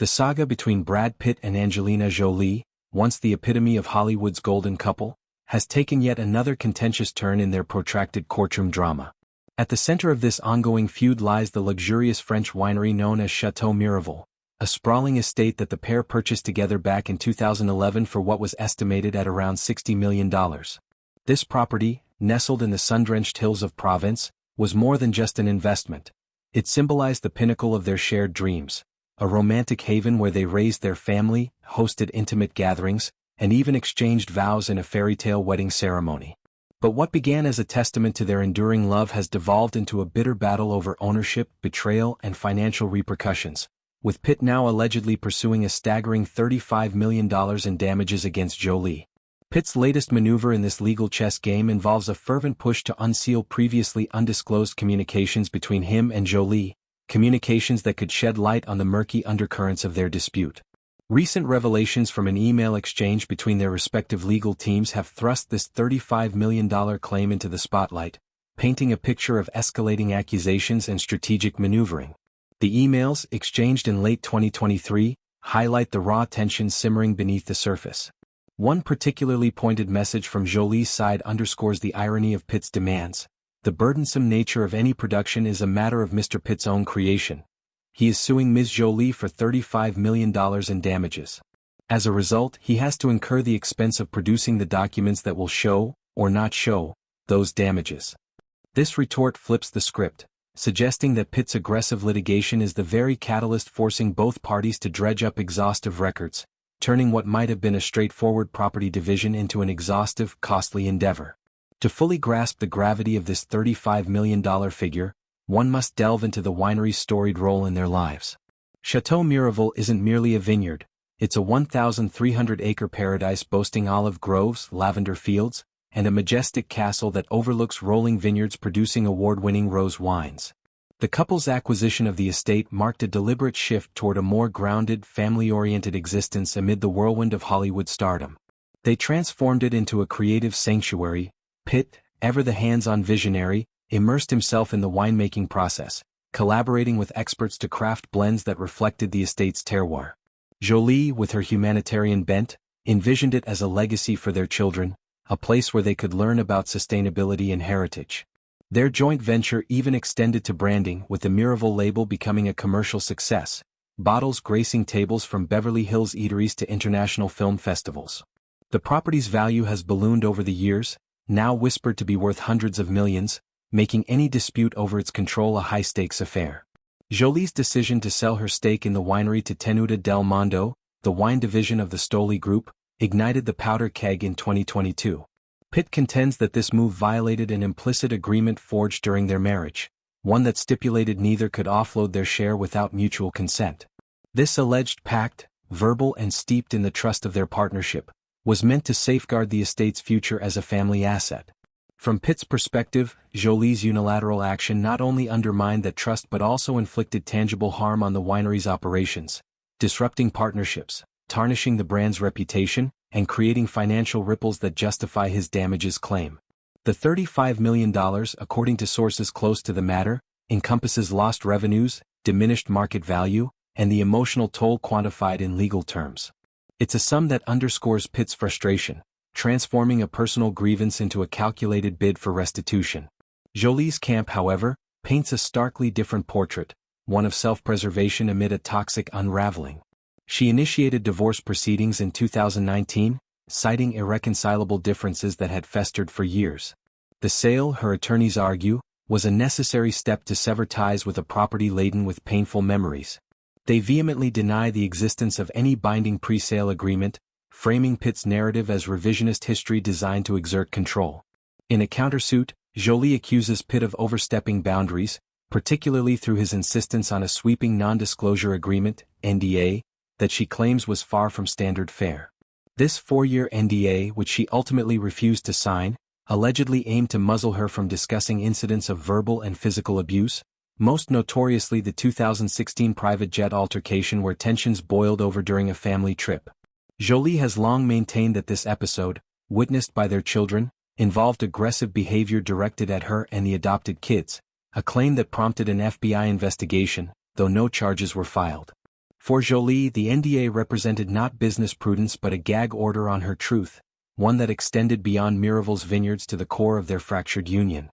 The saga between Brad Pitt and Angelina Jolie, once the epitome of Hollywood's golden couple, has taken yet another contentious turn in their protracted courtroom drama. At the center of this ongoing feud lies the luxurious French winery known as Château Miraval, a sprawling estate that the pair purchased together back in 2011 for what was estimated at around $60 million. This property, nestled in the sun-drenched hills of Provence, was more than just an investment. It symbolized the pinnacle of their shared dreams, a romantic haven where they raised their family, hosted intimate gatherings, and even exchanged vows in a fairy-tale wedding ceremony. But what began as a testament to their enduring love has devolved into a bitter battle over ownership, betrayal, and financial repercussions, with Pitt now allegedly pursuing a staggering $35 million in damages against Jolie. Pitt's latest maneuver in this legal chess game involves a fervent push to unseal previously undisclosed communications between him and Jolie, communications that could shed light on the murky undercurrents of their dispute. Recent revelations from an email exchange between their respective legal teams have thrust this $35 million claim into the spotlight, painting a picture of escalating accusations and strategic maneuvering. The emails, exchanged in late 2023, highlight the raw tensions simmering beneath the surface. One particularly pointed message from Jolie's side underscores the irony of Pitt's demands. The burdensome nature of any production is a matter of Mr. Pitt's own creation. He is suing Ms. Jolie for $35 million in damages. As a result, he has to incur the expense of producing the documents that will show, or not show, those damages. This retort flips the script, suggesting that Pitt's aggressive litigation is the very catalyst forcing both parties to dredge up exhaustive records, turning what might have been a straightforward property division into an exhaustive, costly endeavor. To fully grasp the gravity of this $35 million figure, one must delve into the winery's storied role in their lives. Château Miraval isn't merely a vineyard, it's a 1,300-acre paradise boasting olive groves, lavender fields, and a majestic castle that overlooks rolling vineyards producing award-winning rose wines. The couple's acquisition of the estate marked a deliberate shift toward a more grounded, family-oriented existence amid the whirlwind of Hollywood stardom. They transformed it into a creative sanctuary. Pitt, ever the hands-on visionary, immersed himself in the winemaking process, collaborating with experts to craft blends that reflected the estate's terroir. Jolie, with her humanitarian bent, envisioned it as a legacy for their children, a place where they could learn about sustainability and heritage. Their joint venture even extended to branding, with the Miraval label becoming a commercial success, bottles gracing tables from Beverly Hills eateries to international film festivals. The property's value has ballooned over the years, now whispered to be worth hundreds of millions, making any dispute over its control a high-stakes affair. Jolie's decision to sell her stake in the winery to Tenuta del Mondo, the wine division of the Stoli Group, ignited the powder keg in 2022. Pitt contends that this move violated an implicit agreement forged during their marriage, one that stipulated neither could offload their share without mutual consent. This alleged pact, verbal and steeped in the trust of their partnership, was meant to safeguard the estate's future as a family asset. From Pitt's perspective, Jolie's unilateral action not only undermined that trust but also inflicted tangible harm on the winery's operations, disrupting partnerships, tarnishing the brand's reputation, and creating financial ripples that justify his damages claim. The $35 million, according to sources close to the matter, encompasses lost revenues, diminished market value, and the emotional toll quantified in legal terms. It's a sum that underscores Pitt's frustration, transforming a personal grievance into a calculated bid for restitution. Jolie's camp, however, paints a starkly different portrait, one of self-preservation amid a toxic unraveling. She initiated divorce proceedings in 2019, citing irreconcilable differences that had festered for years. The sale, her attorneys argue, was a necessary step to sever ties with a property laden with painful memories. They vehemently deny the existence of any binding pre-sale agreement, framing Pitt's narrative as revisionist history designed to exert control. In a countersuit, Jolie accuses Pitt of overstepping boundaries, particularly through his insistence on a sweeping non-disclosure agreement, NDA, that she claims was far from standard fare. This 4-year NDA, which she ultimately refused to sign, allegedly aimed to muzzle her from discussing incidents of verbal and physical abuse, most notoriously the 2016 private jet altercation where tensions boiled over during a family trip. Jolie has long maintained that this episode, witnessed by their children, involved aggressive behavior directed at her and the adopted kids, a claim that prompted an FBI investigation, though no charges were filed. For Jolie, the NDA represented not business prudence but a gag order on her truth, one that extended beyond Miraval's vineyards to the core of their fractured union.